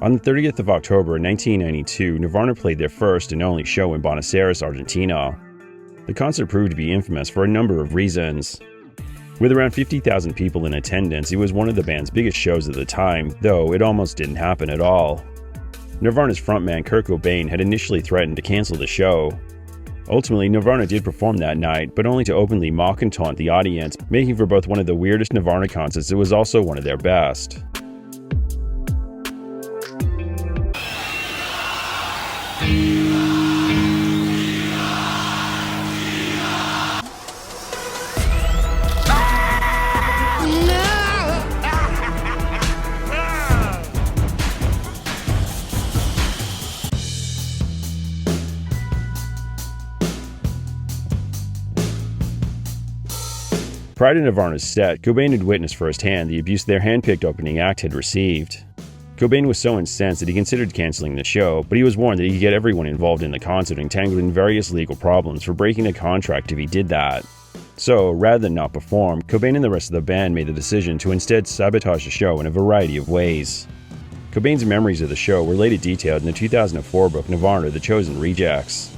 On the 30th of October 1992, Nirvana played their first and only show in Buenos Aires, Argentina. The concert proved to be infamous for a number of reasons. With around 50,000 people in attendance, it was one of the band's biggest shows at the time, though it almost didn't happen at all. Nirvana's frontman Kurt Cobain had initially threatened to cancel the show. Ultimately, Nirvana did perform that night, but only to openly mock and taunt the audience, making for both one of the weirdest Nirvana concerts it was also one of their best. Prior to Nirvana's set, Cobain had witnessed firsthand the abuse their hand-picked opening act had received. Cobain was so incensed that he considered canceling the show, but he was warned that he could get everyone involved in the concert entangled in various legal problems for breaking a contract if he did that. So, rather than not perform, Cobain and the rest of the band made the decision to instead sabotage the show in a variety of ways. Cobain's memories of the show were later detailed in the 2004 book Nirvana: The Chosen Rejects.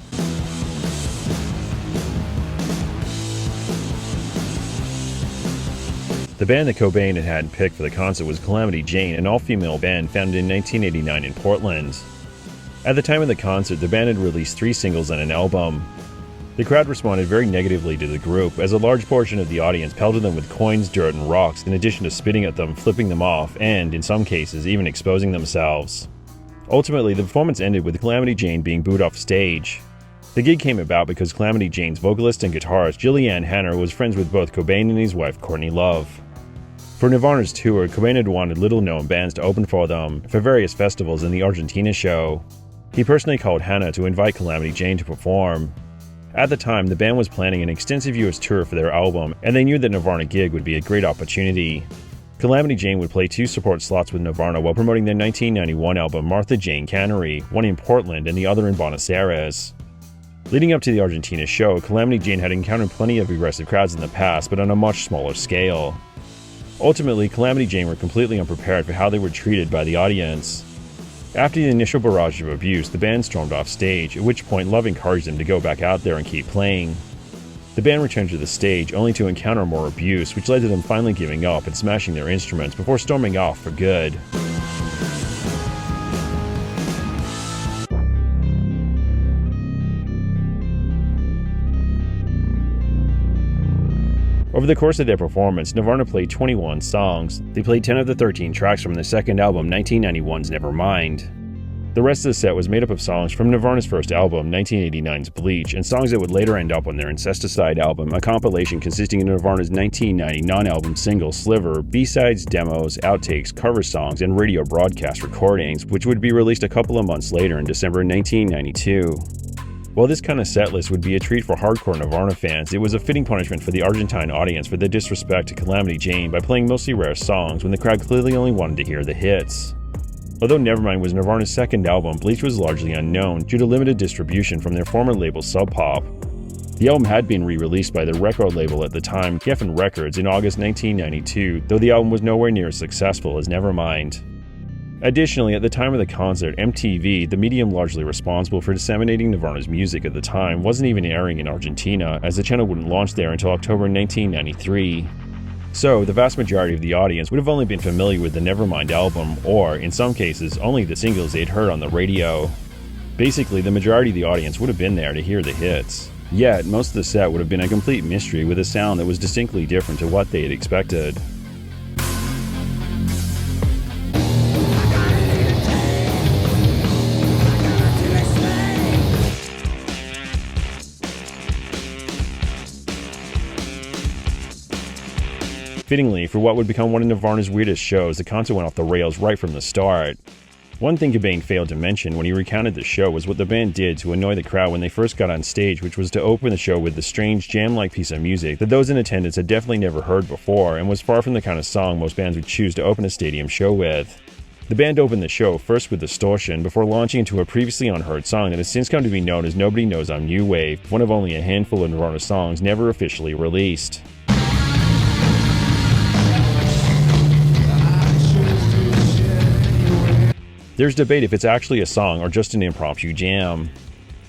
The band that Cobain had picked for the concert was Calamity Jane, an all-female band founded in 1989 in Portland. At the time of the concert, the band had released 3 singles and an album. The crowd responded very negatively to the group, as a large portion of the audience pelted them with coins, dirt, and rocks, in addition to spitting at them, flipping them off, and, in some cases, even exposing themselves. Ultimately, the performance ended with Calamity Jane being booed off stage. The gig came about because Calamity Jane's vocalist and guitarist Julianne Hanner was friends with both Cobain and his wife Courtney Love. For Nirvana's tour, Cobain had wanted little-known bands to open for them for various festivals in the Argentina show. He personally called Hanna to invite Calamity Jane to perform. At the time, the band was planning an extensive US tour for their album, and they knew that Nirvana gig would be a great opportunity. Calamity Jane would play 2 support slots with Nirvana while promoting their 1991 album Martha Jane Cannery, one in Portland and the other in Buenos Aires. Leading up to the Argentina show, Calamity Jane had encountered plenty of aggressive crowds in the past, but on a much smaller scale. Ultimately, Calamity Jane were completely unprepared for how they were treated by the audience. After the initial barrage of abuse, the band stormed off stage, at which point Love encouraged them to go back out there and keep playing. The band returned to the stage, only to encounter more abuse, which led to them finally giving up and smashing their instruments before storming off for good. Over the course of their performance, Nirvana played 21 songs. They played 10 of the 13 tracks from their second album, 1991's Nevermind. The rest of the set was made up of songs from Nirvana's first album, 1989's Bleach, and songs that would later end up on their Incesticide album, a compilation consisting of Nirvana's 1990 non-album single Sliver, B-sides, demos, outtakes, cover songs, and radio broadcast recordings, which would be released a couple of months later in December 1992. While this kind of setlist would be a treat for hardcore Nirvana fans, it was a fitting punishment for the Argentine audience for their disrespect to Calamity Jane by playing mostly rare songs when the crowd clearly only wanted to hear the hits. Although Nevermind was Nirvana's second album, Bleach was largely unknown due to limited distribution from their former label Sub Pop. The album had been re-released by the record label at the time, Geffen Records, in August 1992, though the album was nowhere near as successful as Nevermind. Additionally, at the time of the concert, MTV, the medium largely responsible for disseminating Nirvana's music at the time, wasn't even airing in Argentina, as the channel wouldn't launch there until October 1993. So, the vast majority of the audience would have only been familiar with the Nevermind album, or, in some cases, only the singles they'd heard on the radio. Basically, the majority of the audience would have been there to hear the hits. Yet, most of the set would have been a complete mystery with a sound that was distinctly different to what they had expected. Fittingly, for what would become one of Nirvana's weirdest shows, the concert went off the rails right from the start. One thing Cobain failed to mention when he recounted the show was what the band did to annoy the crowd when they first got on stage, which was to open the show with the strange jam-like piece of music that those in attendance had definitely never heard before, and was far from the kind of song most bands would choose to open a stadium show with. The band opened the show first with Distortion, before launching into a previously unheard song that has since come to be known as Nobody Knows I'm New Wave, one of only a handful of Nirvana songs never officially released. There's debate if it's actually a song or just an impromptu jam.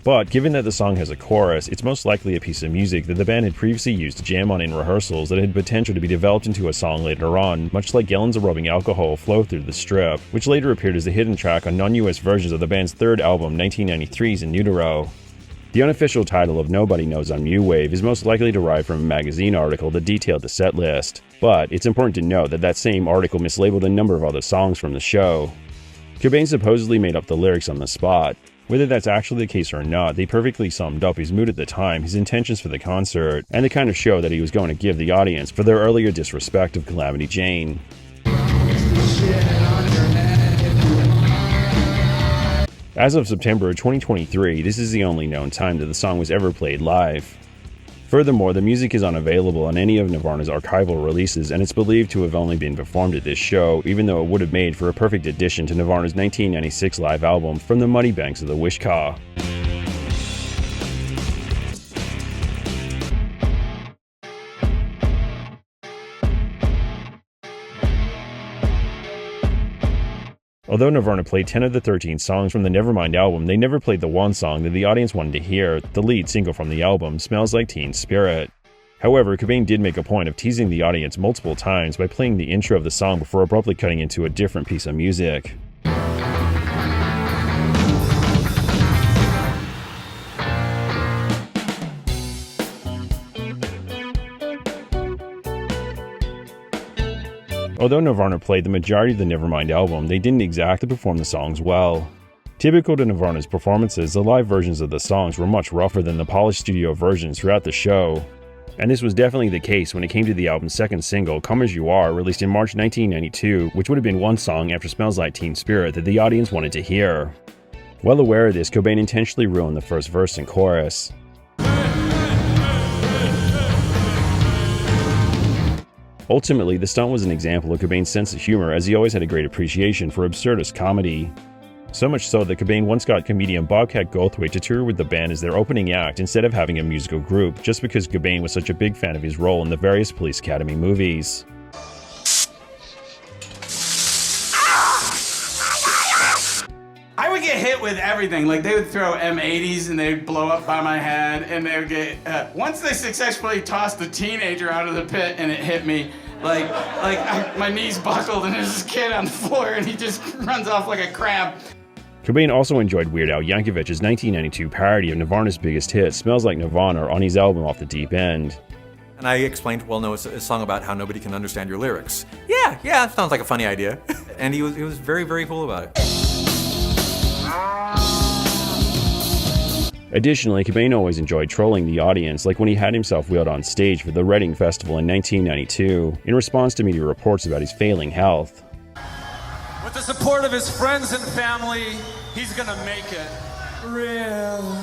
But given that the song has a chorus, it's most likely a piece of music that the band had previously used to jam on in rehearsals that had potential to be developed into a song later on, much like gallons of rubbing alcohol flow through the strip, which later appeared as a hidden track on non-US versions of the band's third album, 1993's In Utero. The unofficial title of Nobody Knows on Mew Wave is most likely derived from a magazine article that detailed the set list, but it's important to note that that same article mislabeled a number of other songs from the show. Cobain supposedly made up the lyrics on the spot. Whether that's actually the case or not, they perfectly summed up his mood at the time, his intentions for the concert, and the kind of show that he was going to give the audience for their earlier disrespect of Calamity Jane. As of September 2023, this is the only known time that the song was ever played live. Furthermore, the music is unavailable on any of Nirvana's archival releases, and it's believed to have only been performed at this show, even though it would have made for a perfect addition to Nirvana's 1996 live album, From the Muddy Banks of the Wishkah. Although Nirvana played 10 of the 13 songs from the Nevermind album, they never played the one song that the audience wanted to hear, the lead single from the album, Smells Like Teen Spirit. However, Cobain did make a point of teasing the audience multiple times by playing the intro of the song before abruptly cutting into a different piece of music. Although Nirvana played the majority of the Nevermind album, they didn't exactly perform the songs well. Typical to Nirvana's performances, the live versions of the songs were much rougher than the polished studio versions throughout the show. And this was definitely the case when it came to the album's second single, Come As You Are, released in March 1992, which would have been one song after Smells Like Teen Spirit that the audience wanted to hear. Well aware of this, Cobain intentionally ruined the first verse and chorus. Ultimately, the stunt was an example of Cobain's sense of humor, as he always had a great appreciation for absurdist comedy. So much so that Cobain once got comedian Bobcat Goldthwait to tour with the band as their opening act instead of having a musical group, just because Cobain was such a big fan of his role in the various Police Academy movies. I would get hit with everything. Like, they would throw M80s and they'd blow up by my head, and they would get, once they successfully tossed the teenager out of the pit and it hit me, my knees buckled and there's this kid on the floor and he just runs off like a crab. Cobain also enjoyed Weird Al Yankovic's 1992 parody of Nirvana's biggest hit, Smells Like Nirvana, on his album Off the Deep End. And I explained, well, no, it's a song about how nobody can understand your lyrics. Yeah, sounds like a funny idea. And he was very, very cool about it. Additionally, Cobain always enjoyed trolling the audience, like when he had himself wheeled on stage for the Reading Festival in 1992, in response to media reports about his failing health. With the support of his friends and family, he's gonna make it real.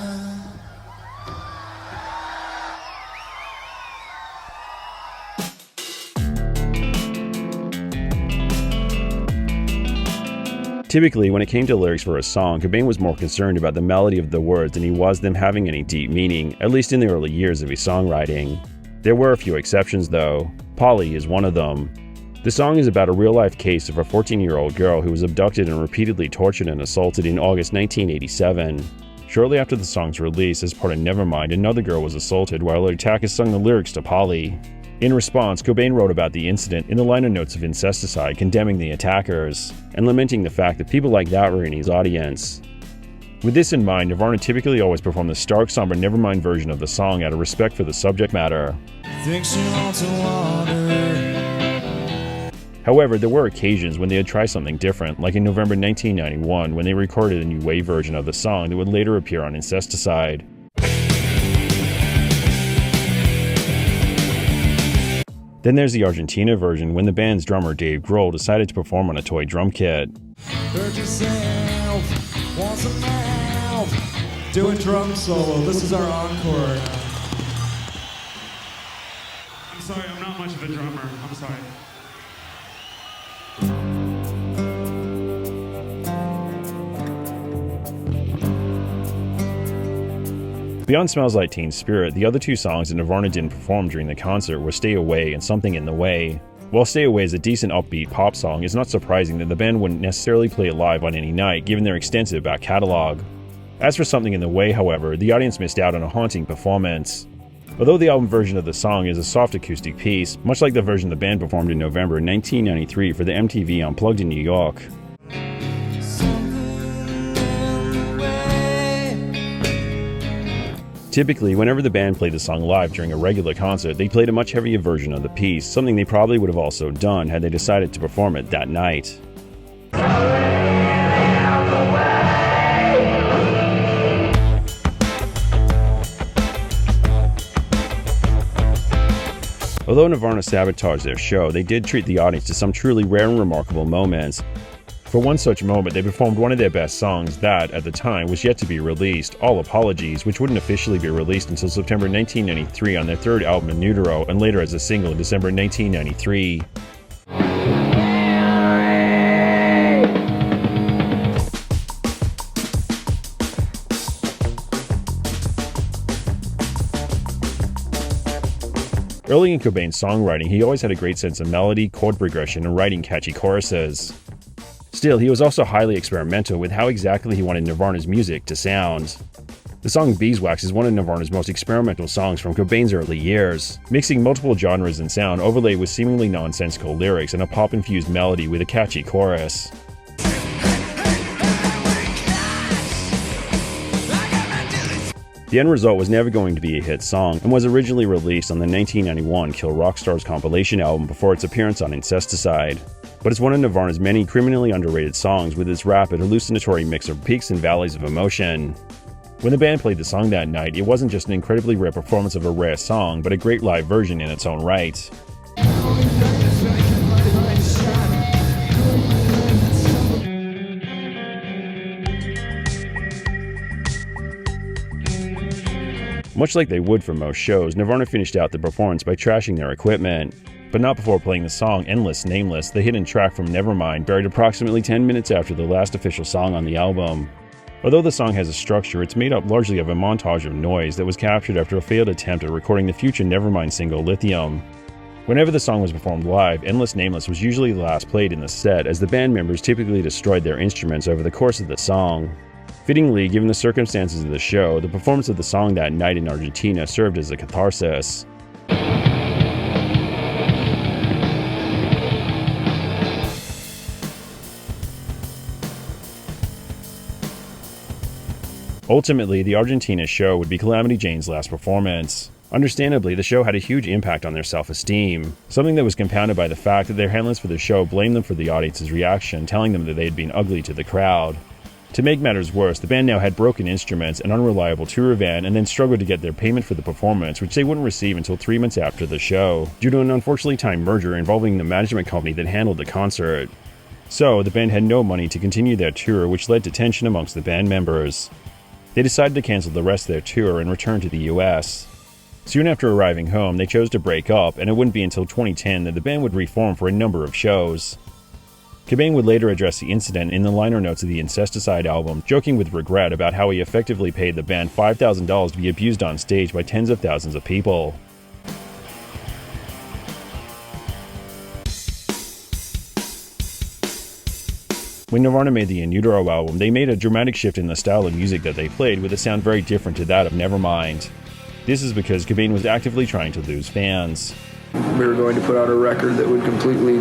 Typically, when it came to lyrics for a song, Cobain was more concerned about the melody of the words than he was them having any deep meaning, at least in the early years of his songwriting. There were a few exceptions though. Polly is one of them. The song is about a real-life case of a 14-year-old girl who was abducted and repeatedly tortured and assaulted in August 1987. Shortly after the song's release, as part of Nevermind, another girl was assaulted while her attacker sung the lyrics to Polly. In response, Cobain wrote about the incident in the liner notes of Incesticide, condemning the attackers, and lamenting the fact that people like that were in his audience. With this in mind, Nirvana typically always performed the stark, somber Nevermind version of the song out of respect for the subject matter. However, there were occasions when they would try something different, like in November 1991 when they recorded a new wave version of the song that would later appear on Incesticide. Then there's the Argentina version when the band's drummer Dave Grohl decided to perform on a toy drum kit. Do a drum solo. This is our encore. I'm sorry, I'm not much of a drummer. I'm sorry. Beyond Smells Like Teen Spirit, the other two songs that Nirvana didn't perform during the concert were Stay Away and Something in the Way. While Stay Away is a decent upbeat pop song, it's not surprising that the band wouldn't necessarily play it live on any night, given their extensive back catalog. As for Something in the Way, however, the audience missed out on a haunting performance. Although the album version of the song is a soft acoustic piece, much like the version the band performed in November 1993 for the MTV Unplugged in New York. Typically, whenever the band played the song live during a regular concert, they played a much heavier version of the piece, something they probably would have also done had they decided to perform it that night. Although Nirvana sabotaged their show, they did treat the audience to some truly rare and remarkable moments. For one such moment, they performed one of their best songs that, at the time, was yet to be released, All Apologies, which wouldn't officially be released until September 1993 on their third album In Utero, and later as a single in December 1993. Early in Cobain's songwriting, he always had a great sense of melody, chord progression, and writing catchy choruses. Still, he was also highly experimental with how exactly he wanted Nirvana's music to sound. The song Beeswax is one of Nirvana's most experimental songs from Cobain's early years, mixing multiple genres and sound overlaid with seemingly nonsensical lyrics and a pop-infused melody with a catchy chorus. The end result was never going to be a hit song, and was originally released on the 1991 Kill Rock Stars compilation album before its appearance on Incesticide. But it's one of Nirvana's many criminally underrated songs with its rapid, hallucinatory mix of peaks and valleys of emotion. When the band played the song that night, it wasn't just an incredibly rare performance of a rare song, but a great live version in its own right. Much like they would for most shows, Nirvana finished out the performance by trashing their equipment. But not before playing the song Endless Nameless, the hidden track from Nevermind, buried approximately 10 minutes after the last official song on the album. Although the song has a structure, it's made up largely of a montage of noise that was captured after a failed attempt at recording the future Nevermind single Lithium. Whenever the song was performed live, Endless Nameless was usually the last played in the set, as the band members typically destroyed their instruments over the course of the song. Fittingly, given the circumstances of the show, the performance of the song that night in Argentina served as a catharsis. Ultimately, the Argentina show would be Calamity Jane's last performance. Understandably, the show had a huge impact on their self-esteem, something that was compounded by the fact that their handlers for the show blamed them for the audience's reaction, telling them that they had been ugly to the crowd. To make matters worse, the band now had broken instruments, an unreliable tour van, and then struggled to get their payment for the performance, which they wouldn't receive until 3 months after the show, due to an unfortunately timed merger involving the management company that handled the concert. So, the band had no money to continue their tour, which led to tension amongst the band members. They decided to cancel the rest of their tour and return to the US. Soon after arriving home, they chose to break up, and it wouldn't be until 2010 that the band would reform for a number of shows. Cobain would later address the incident in the liner notes of the Incesticide album, joking with regret about how he effectively paid the band $5,000 to be abused on stage by tens of thousands of people. When Nirvana made the In Utero album, they made a dramatic shift in the style of music that they played with a sound very different to that of Nevermind. This is because Cobain was actively trying to lose fans. We were going to put out a record that would completely,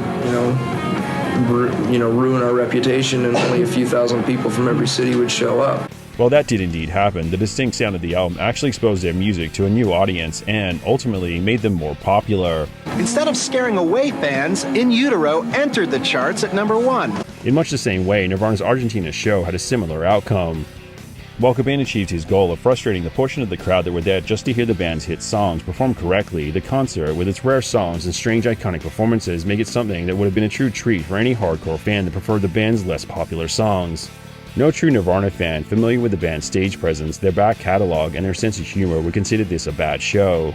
ruin our reputation, and only a few thousand people from every city would show up. While that did indeed happen, the distinct sound of the album actually exposed their music to a new audience and, ultimately, made them more popular. Instead of scaring away fans, In Utero entered the charts at #1. In much the same way, Nirvana's Argentina show had a similar outcome. While Cobain achieved his goal of frustrating the portion of the crowd that were there just to hear the band's hit songs performed correctly, the concert, with its rare songs and strange iconic performances, made it something that would have been a true treat for any hardcore fan that preferred the band's less popular songs. No true Nirvana fan familiar with the band's stage presence, their back catalog, and their sense of humor would consider this a bad show.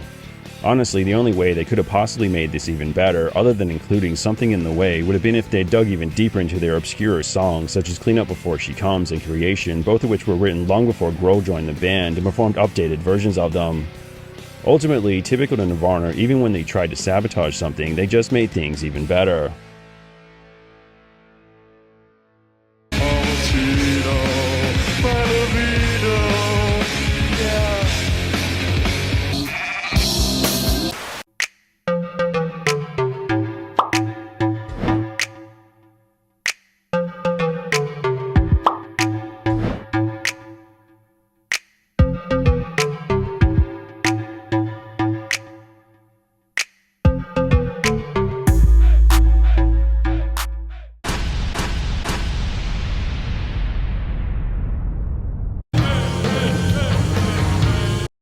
Honestly, the only way they could have possibly made this even better, other than including Something in the Way, would have been if they dug even deeper into their obscure songs, such as Clean Up Before She Comes and Creation, both of which were written long before Grohl joined the band and performed updated versions of them. Ultimately, typical to Nirvana, even when they tried to sabotage something, they just made things even better.